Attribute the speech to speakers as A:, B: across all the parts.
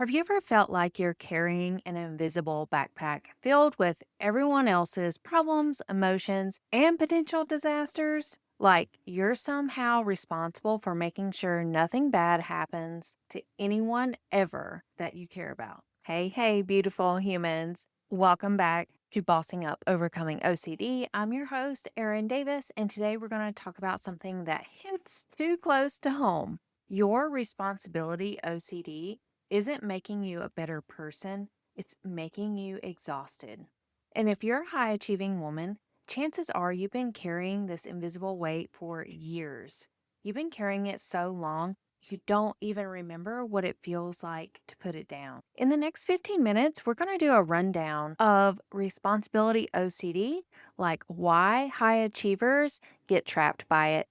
A: Have you ever felt like you're carrying an invisible backpack filled with everyone else's problems, emotions, and potential disasters? Like you're somehow responsible for making sure nothing bad happens to anyone ever that you care about. Hey, hey, beautiful humans. Welcome back to Bossing Up Overcoming OCD. I'm your host, Erin Davis, and today we're going to talk about something that hits too close to home. Your responsibility OCD isn't making you a better person, it's making you exhausted. And if you're a high achieving woman, chances are you've been carrying this invisible weight for years. You've been carrying it so long, you don't even remember what it feels like to put it down. In the next 15 minutes, we're going to do a rundown of responsibility OCD, like why high achievers get trapped by it,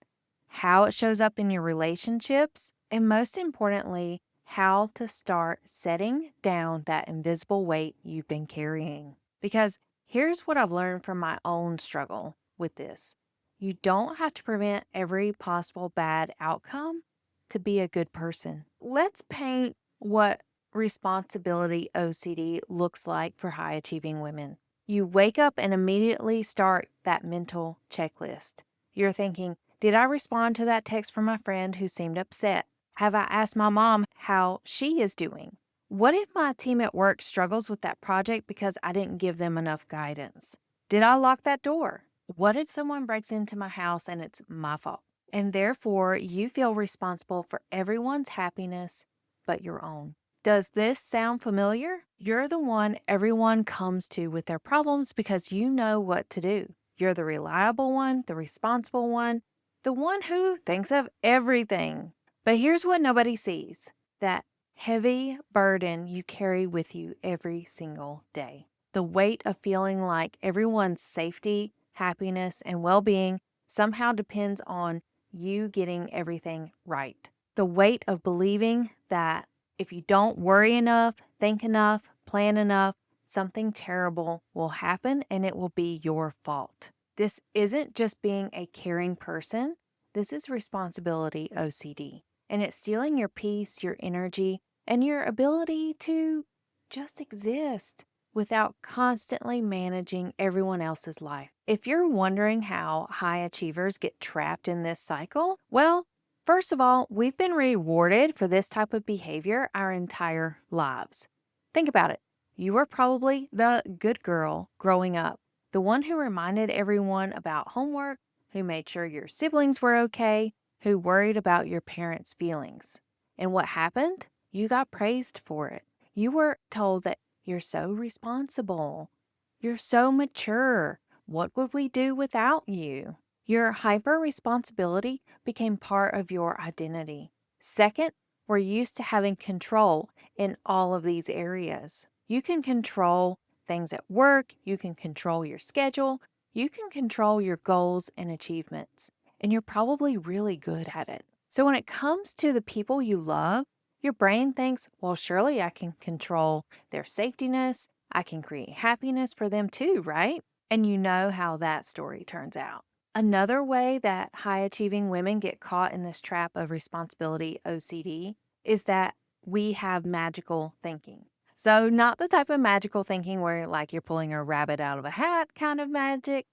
A: how it shows up in your relationships, and most importantly, how to start setting down that invisible weight you've been carrying. Because here's what I've learned from my own struggle with this: you don't have to prevent every possible bad outcome to be a good person. Let's paint what responsibility OCD looks like for high achieving women. You wake up and immediately start that mental checklist. You're thinking, did I respond to that text from my friend who seemed upset? Have I asked my mom how she is doing? What if my team at work struggles with that project because I didn't give them enough guidance? Did I lock that door? What if someone breaks into my house and it's my fault? And therefore, you feel responsible for everyone's happiness but your own. Does this sound familiar? You're the one everyone comes to with their problems because you know what to do. You're the reliable one, the responsible one, the one who thinks of everything. But here's what nobody sees: that heavy burden you carry with you every single day. The weight of feeling like everyone's safety, happiness, and well being somehow depends on you getting everything right. The weight of believing that if you don't worry enough, think enough, plan enough, something terrible will happen and it will be your fault. This isn't just being a caring person, this is responsibility OCD. And it's stealing your peace, your energy, and your ability to just exist without constantly managing everyone else's life. If you're wondering how high achievers get trapped in this cycle, well, first of all, we've been rewarded for this type of behavior our entire lives. Think about it. You were probably the good girl growing up, the one who reminded everyone about homework, who made sure your siblings were okay, who worried about your parents' feelings. And what happened? You got praised for it. You were told that you're so responsible. You're so mature. What would we do without you? Your hyper responsibility became part of your identity. Second, we're used to having control in all of these areas. You can control things at work, you can control your schedule, you can control your goals and achievements, and you're probably really good at it. So when it comes to the people you love, your brain thinks, well, surely I can control their safetiness. I can create happiness for them too, right? And you know how that story turns out. Another way that high achieving women get caught in this trap of responsibility OCD is that we have magical thinking. So, not the type of magical thinking where like you're pulling a rabbit out of a hat kind of magic.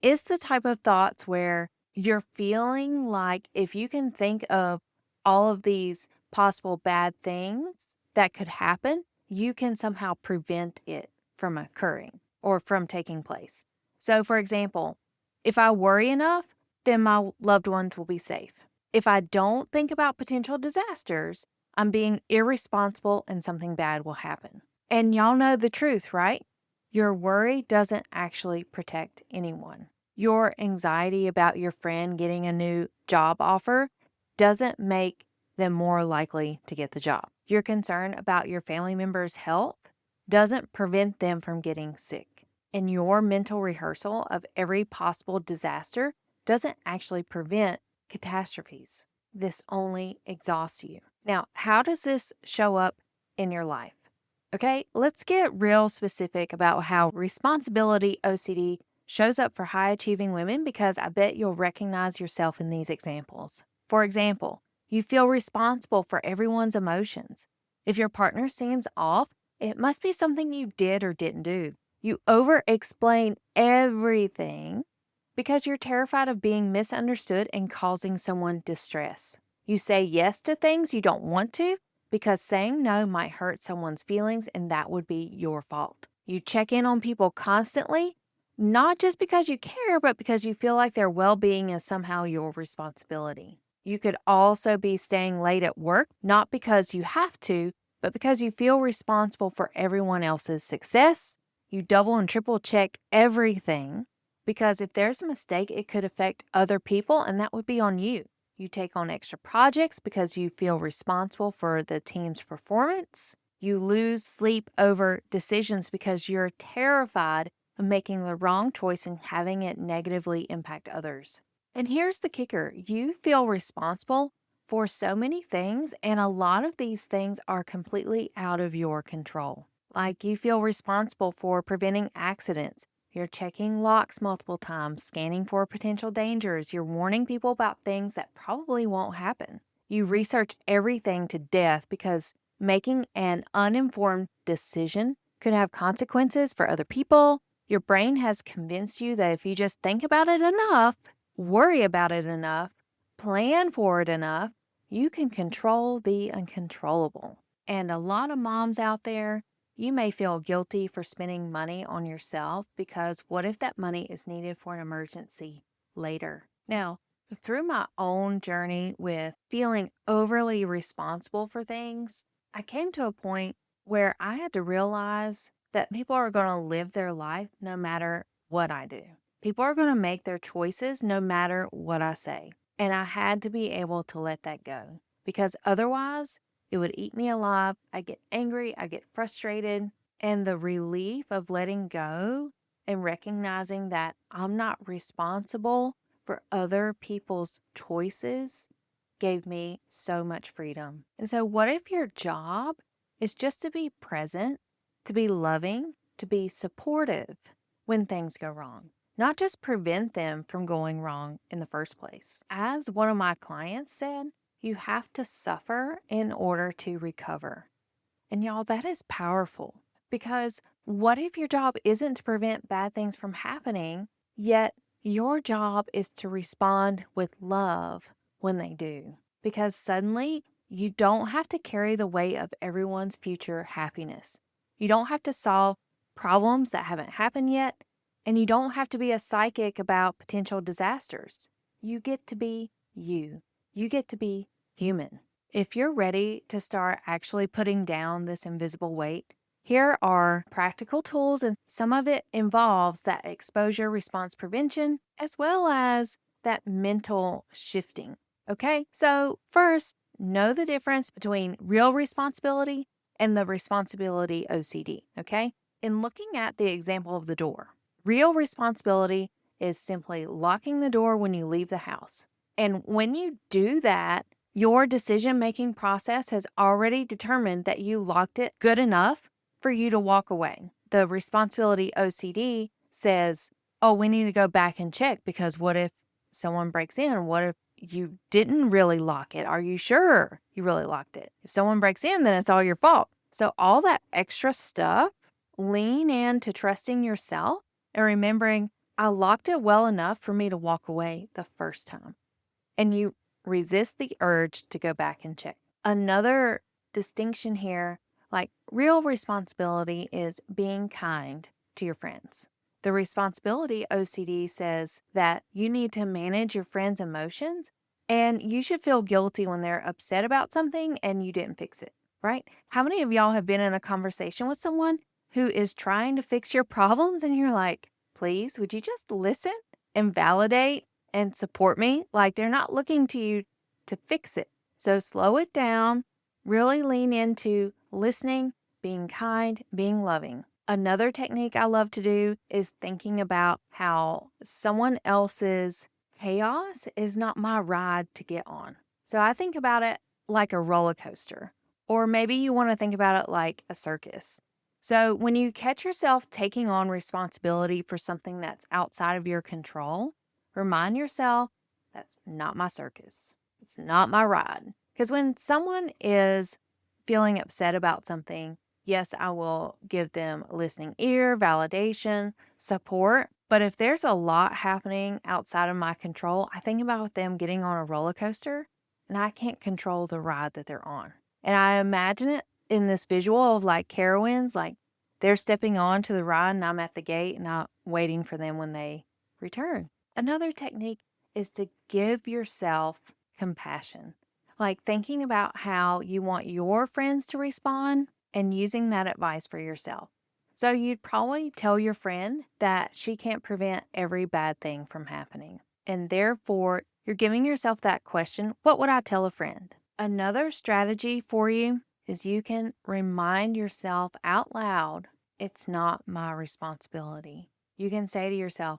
A: It's the type of thoughts where you're feeling like if you can think of all of these possible bad things that could happen, you can somehow prevent it from occurring or from taking place. So, for example, if I worry enough, then my loved ones will be safe. If I don't think about potential disasters, I'm being irresponsible and something bad will happen. And y'all know the truth, right? Your worry doesn't actually protect anyone. Your anxiety about your friend getting a new job offer doesn't make them more likely to get the job. Your concern about your family member's health doesn't prevent them from getting sick. And your mental rehearsal of every possible disaster doesn't actually prevent catastrophes. This only exhausts you. Now, how does this show up in your life? Okay, let's get real specific about how responsibility OCD shows up for high achieving women because I bet you'll recognize yourself in these examples. For example, you feel responsible for everyone's emotions. If your partner seems off, it must be something you did or didn't do. You over explain everything because you're terrified of being misunderstood and causing someone distress. You say yes to things you don't want to because saying no might hurt someone's feelings and that would be your fault. You check in on people constantly, not just because you care, but because you feel like their well being is somehow your responsibility. You could also be staying late at work, not because you have to, but because you feel responsible for everyone else's success. You double and triple check everything because if there's a mistake, it could affect other people and that would be on you. You take on extra projects because you feel responsible for the team's performance. You lose sleep over decisions because you're terrified of making the wrong choice and having it negatively impact others. And here's the kicker, you feel responsible for so many things, and a lot of these things are completely out of your control. Like you feel responsible for preventing accidents. You're checking locks multiple times, scanning for potential dangers. You're warning people about things that probably won't happen. You research everything to death because making an uninformed decision could have consequences for other people. Your brain has convinced you that if you just think about it enough, worry about it enough, plan for it enough, you can control the uncontrollable. And a lot of moms out there, you may feel guilty for spending money on yourself because what if that money is needed for an emergency later? Now, through my own journey with feeling overly responsible for things, I came to a point where I had to realize that people are going to live their life no matter what I do. People are going to make their choices no matter what I say. And I had to be able to let that go because otherwise it would eat me alive. I get angry, I get frustrated, and the relief of letting go and recognizing that I'm not responsible for other people's choices gave me so much freedom. And so, what if your job is just to be present, to be loving, to be supportive when things go wrong? Not just prevent them from going wrong in the first place. As one of my clients said, you have to suffer in order to recover. And y'all, that is powerful because what if your job isn't to prevent bad things from happening, yet your job is to respond with love when they do? Because suddenly you don't have to carry the weight of everyone's future happiness. You don't have to solve problems that haven't happened yet. And you don't have to be a psychic about potential disasters. You get to be you. You get to be human. If you're ready to start actually putting down this invisible weight, here are practical tools, and some of it involves that exposure response prevention as well as that mental shifting. Okay, so first, know the difference between real responsibility and the responsibility OCD. Okay, in looking at the example of the door, real responsibility is simply locking the door when you leave the house. And when you do that, your decision-making process has already determined that you locked it good enough for you to walk away. The responsibility OCD says, oh, we need to go back and check because what if someone breaks in? What if you didn't really lock it? Are you sure you really locked it? If someone breaks in, then it's all your fault. So all that extra stuff, lean into trusting yourself and remembering, I locked it well enough for me to walk away the first time. And you resist the urge to go back and check. Another distinction here, like real responsibility is being kind to your friends. The responsibility OCD says that you need to manage your friends' emotions and you should feel guilty when they're upset about something and you didn't fix it, right? How many of y'all have been in a conversation with someone who is trying to fix your problems and you're like, please, would you just listen and validate and support me? Like they're not looking to you to fix it. So slow it down, really lean into listening, being kind, being loving. Another technique I love to do is thinking about how someone else's chaos is not my ride to get on. So I think about it like a roller coaster, or maybe you want to think about it like a circus. So when you catch yourself taking on responsibility for something that's outside of your control, remind yourself that's not my circus. It's not my ride. Because when someone is feeling upset about something, yes, I will give them a listening ear, validation, support. But if there's a lot happening outside of my control, I think about them getting on a roller coaster and I can't control the ride that they're on. And I imagine it in this visual of like Carowinds, like they're stepping on to the ride and I'm at the gate and I'm waiting for them when they return. Another technique is to give yourself compassion, like thinking about how you want your friends to respond and using that advice for yourself. So you'd probably tell your friend that she can't prevent every bad thing from happening. And therefore, you're giving yourself that question, what would I tell a friend? Another strategy for you is you can remind yourself out loud, it's not my responsibility. You can say to yourself,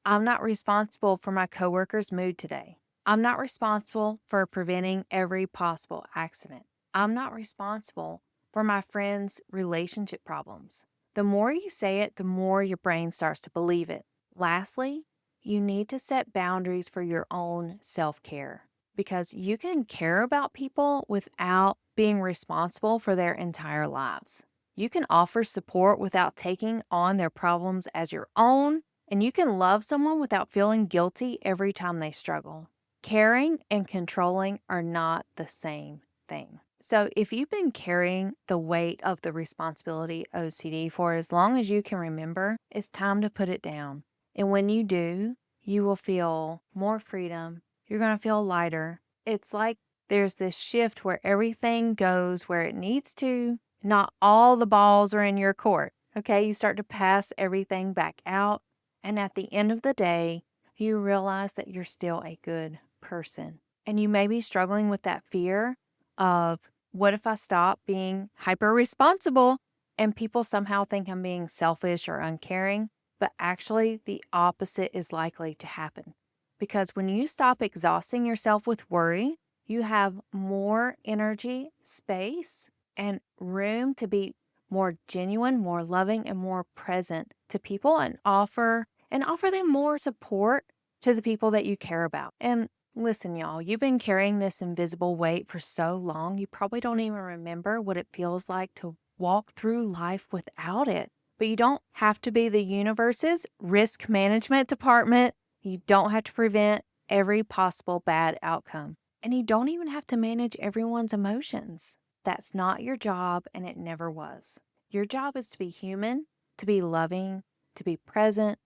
A: I'm not responsible for my coworker's mood today. I'm not responsible for preventing every possible accident. I'm not responsible for my friend's relationship problems. The more you say it, the more your brain starts to believe it. Lastly, you need to set boundaries for your own self-care because you can care about people without being responsible for their entire lives. You can offer support without taking on their problems as your own, and you can love someone without feeling guilty every time they struggle. Caring and controlling are not the same thing. So, if you've been carrying the weight of the responsibility OCD for as long as you can remember, it's time to put it down. And when you do, you will feel more freedom. You're going to feel lighter. It's like there's this shift where everything goes where it needs to. Not all the balls are in your court. Okay, you start to pass everything back out. And at the end of the day, you realize that you're still a good person. And you may be struggling with that fear of what if I stop being hyper responsible and people somehow think I'm being selfish or uncaring? But actually, the opposite is likely to happen. Because when you stop exhausting yourself with worry, you have more energy, space, and room to be more genuine, more loving, and more present to people and offer them more support to the people that you care about. And listen, y'all, you've been carrying this invisible weight for so long, you probably don't even remember what it feels like to walk through life without it. But you don't have to be the universe's risk management department. You don't have to prevent every possible bad outcome. And you don't even have to manage everyone's emotions. That's not your job, and it never was. Your job is to be human, to be loving, to be present,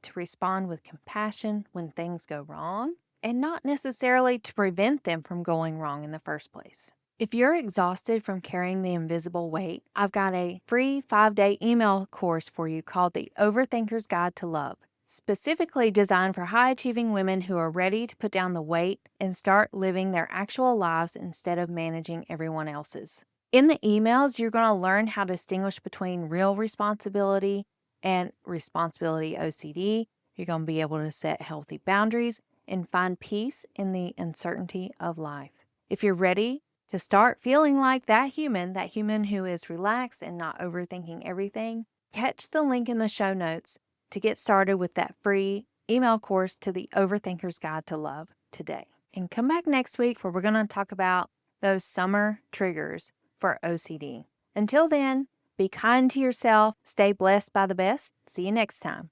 A: to respond with compassion when things go wrong, and not necessarily to prevent them from going wrong in the first place. If you're exhausted from carrying the invisible weight, I've got a free 5-day email course for you called the Overthinkers Guide to Love, specifically designed for high-achieving women who are ready to put down the weight and start living their actual lives instead of managing everyone else's. In the emails, you're going to learn how to distinguish between real responsibility and responsibility OCD. You're going to be able to set healthy boundaries and find peace in the uncertainty of life. If you're ready to start feeling like that human who is relaxed and not overthinking everything, catch the link in the show notes to get started with that free email course to the Overthinker's Guide to Love today. And come back next week where we're going to talk about those summer triggers for OCD. Until then, be kind to yourself, stay blessed by the best. See you next time.